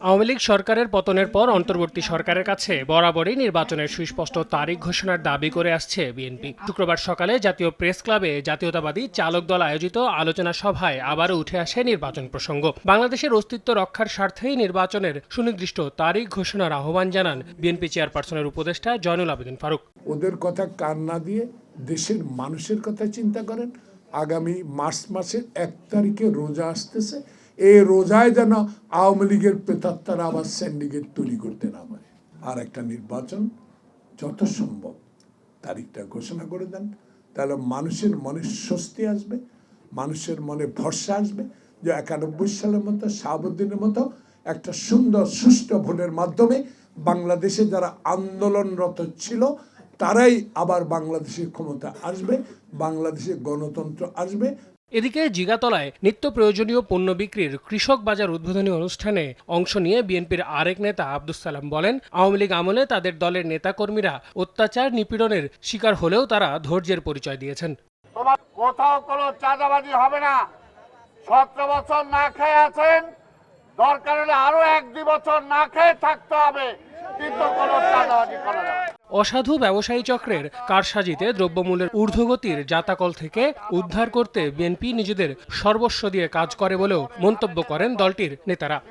আওয়ামী লীগ সরকারের পতনের পর অন্তর্বর্তী সরকারের কাছে বরাবরই নির্বাচনের সুস্পষ্ট তারিখ ঘোষণার দাবি করে আসছে বিএনপি। শুক্রবার সকালে জাতীয় প্রেস ক্লাবে জাতীয়তাবাদী চালক দল আয়োজিত আলোচনা সভায় আবারও উঠে আসে নির্বাচন প্রসঙ্গ। বাংলাদেশের অস্তিত্ব রক্ষার স্বার্থেই নির্বাচনের সুনির্দিষ্ট তারিখ ঘোষণার আহ্বান জানান বিএনপি চেয়ারপারসনের উপদেষ্টা জয়নুল আবেদিন ফারুক। ওদের কথা কান না দিয়ে দেশের মানুষের কথা চিন্তা করেন। আগামী মার্চ মাসের 1 তারিখে রোজা আসতেছে, এই রোজায় যেন আওয়ামী লীগের প্রেতাত্মারা আবার সিন্ডিকেট তৈরি করতে না পারে। আর একটা নির্বাচন যত সম্ভব তারিখটা ঘোষণা করে দেন, তাহলে মানুষের মনে স্বস্তি আসবে, মানুষের মনে ভরসা আসবে যে 91 সালের মতো, শাহাবুদ্দিনের মতো একটা সুন্দর সুষ্ঠু ভোটের মাধ্যমে বাংলাদেশে যারা আন্দোলনরত ছিল তারাই আবার বাংলাদেশের ক্ষমতা আসবে, বাংলাদেশে গণতন্ত্র আসবে। এদিকে জিগাতলায় নিত্য প্রয়োজনীয় পণ্য বিক্রির কৃষক বাজার উদ্বোধনী অনুষ্ঠানে অংশ নিয়ে বিএনপির আরেক নেতা আব্দুস সালাম বলেন, আওয়ামী লীগ আমলে তাদের দলের নেতাকর্মীরা অত্যাচার নিপীড়নের শিকার হলেও তারা ধৈর্যের পরিচয় দিয়েছেন। তোমার কোথাও কোনো চাঁদাবাজি হবে না। 17 বছর না খেয়ে আছেন, দরকার হলে আরো 1-2 বছর না খেয়ে থাকতে হবে, কিন্তু কোনো চাঁদাবাজি করা যাবে না। অসাধু ব্যবসায়ী চক্রের কারসাজিতে দ্রব্যমূল্যের ঊর্ধ্বগতির জাতাকল থেকে উদ্ধার করতে বিএনপি নিজেদের সর্বস্ব দিয়ে কাজ করে বলেও মন্তব্য করেন দলটির নেতারা।